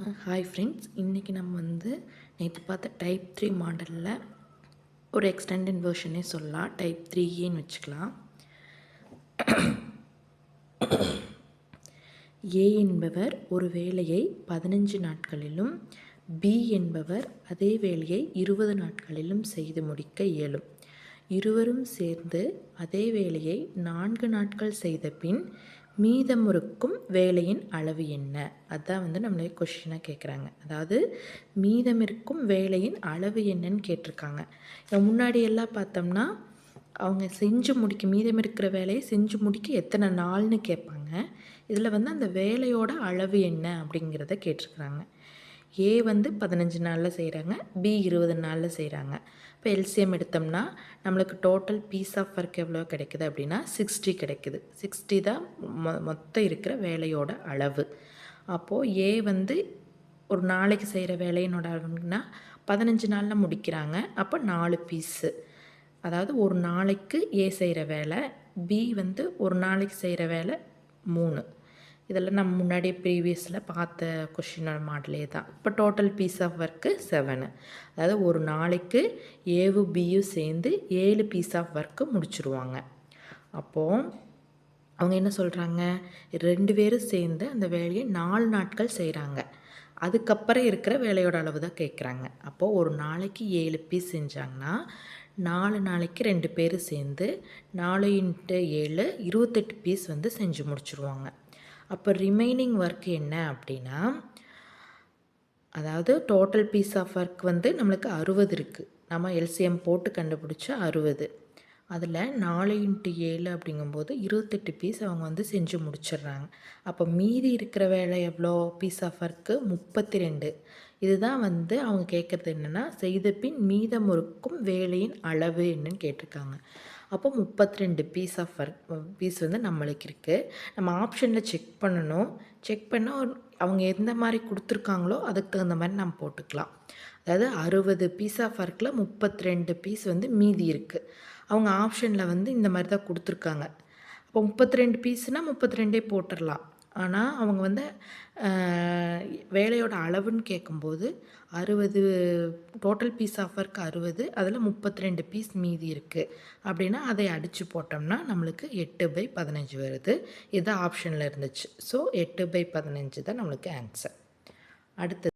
Hi friends, இன்றைக்கி நம்ம நேற்று பார்த்த டைப் 3 மாடலில் ஒரு எக்ஸ்டெண்டட் வெர்ஷனே சொல்லலாம். டைப் 3ஏன்னு வச்சுக்கலாம். ஏ என்பவர் ஒரு வேலையை 15 நாட்களிலும், பி என்பவர் அதே வேலையை 20 நாட்களிலும் செய்து முடிக்க இயலும். இருவரும் சேர்ந்து அதே வேலையை 4 நாட்கள் செய்த பின் மீதமிருக்கும் வேலையின் அளவு என்ன? அதுதான் நம்மளே கொஷினாக கேட்குறாங்க. அதாவது மீதமிருக்கும் வேலையின் அளவு என்னன்னு கேட்டிருக்காங்க. முன்னாடி எல்லாம் பார்த்தோம்னா அவங்க மீதம் இருக்கிற வேலையை செஞ்சு முடிக்க எத்தனை நாள்னு கேட்பாங்க. இதில் அந்த வேலையோட அளவு என்ன அப்படிங்கிறத கேட்டிருக்கிறாங்க. ஏ 15 நாளில் செய்கிறாங்க, பி 20 நாளில் செய்கிறாங்க. இப்போ எல்சிஎம் எடுத்தோம்னா நம்மளுக்கு டோட்டல் பீஸ் ஆஃப் ஒர்க் எவ்வளோ கிடைக்குது அப்படின்னா 60 கிடைக்குது. 60 தான் மொத்தம் இருக்கிற வேலையோட அளவு. அப்போது ஏ ஒரு நாளைக்கு செய்கிற வேலையினோட அளவுன்னா 15 நாளில் முடிக்கிறாங்க. அப்போ 4 பீஸு, அதாவது ஒரு நாளைக்கு ஏ செய்கிற வேலை, பி ஒரு நாளைக்கு செய்கிற வேலை 3. இதெல்லாம் நம்ம முன்னாடி ப்ரீவியஸில் பார்த்த கொஷினோட மாடலே தான். இப்போ டோட்டல் பீஸ் ஆஃப் ஒர்க்கு 7. அதாவது ஒரு நாளைக்கு ஏவும் பியும் சேர்ந்து 7 பீஸ் ஆஃப் ஒர்க்கு முடிச்சுருவாங்க. அப்போது அவங்க என்ன சொல்கிறாங்க, 2 பேரும் சேர்ந்து அந்த வேலையை 4 நாட்கள் செய்கிறாங்க. அதுக்கப்புறம் இருக்கிற வேலையோட அளவு தான் கேட்குறாங்க. அப்போது ஒரு நாளைக்கு 7 பீஸ் செஞ்சாங்கன்னா 4 நாளைக்கு 2 பேர் சேர்ந்து 4 × 7 28 பீஸ் செஞ்சு முடிச்சுருவாங்க. அப்போ ரிமைனிங் ஒர்க் என்ன அப்படின்னா, அதாவது டோட்டல் பீஸ் ஆஃப் ஒர்க் நம்மளுக்கு 60 இருக்குது. நம்ம எல்சிஎம் போட்டு கண்டுபிடிச்சா 60. அதில் 4 × 7 அப்படிங்கும்போது 28 பீஸ் அவங்க செஞ்சு முடிச்சிடுறாங்க. அப்போ மீதி இருக்கிற வேலை எவ்வளோ பீஸ் ஆஃப் ஒர்க்கு? 32. இதுதான் அவங்க கேட்குறது என்னென்னா, செய்த பின் மீதம் இருக்கும் வேலையின் அளவு என்னன்னு கேட்டிருக்காங்க. அப்போ 32 பீஸ் ஆஃப் பீஸ் நம்மளுக்கு இருக்குது. நம்ம ஆப்ஷனில் செக் பண்ணணும். செக் பண்ணால் அவங்க எந்த மாதிரி கொடுத்துருக்காங்களோ அதுக்கு தகுந்த மாதிரி நம்ம போட்டுக்கலாம். அதாவது 60 பீஸ் ஆஃப் ஒர்க்கில் 32 பீஸ் மீதி இருக்குது. அவங்க ஆப்ஷனில் இந்த மாதிரி தான் கொடுத்துருக்காங்க. அப்போ 32 பீஸ்னால் 32 போட்டுடலாம். ஆனால் அவங்க வேலையோட அளவுன்னு கேட்கும்போது 60 டோட்டல் பீஸ் ஆஃப் ஒர்க் 60, அதில் 32 பீஸ் மீதி இருக்குது அப்படின்னா அதை அடித்து போட்டோம்னா நம்மளுக்கு 8/15 வருது. இது ஆப்ஷனில் இருந்துச்சு. ஸோ 8/15 தான் நம்மளுக்கு ஆன்சர். அடுத்தது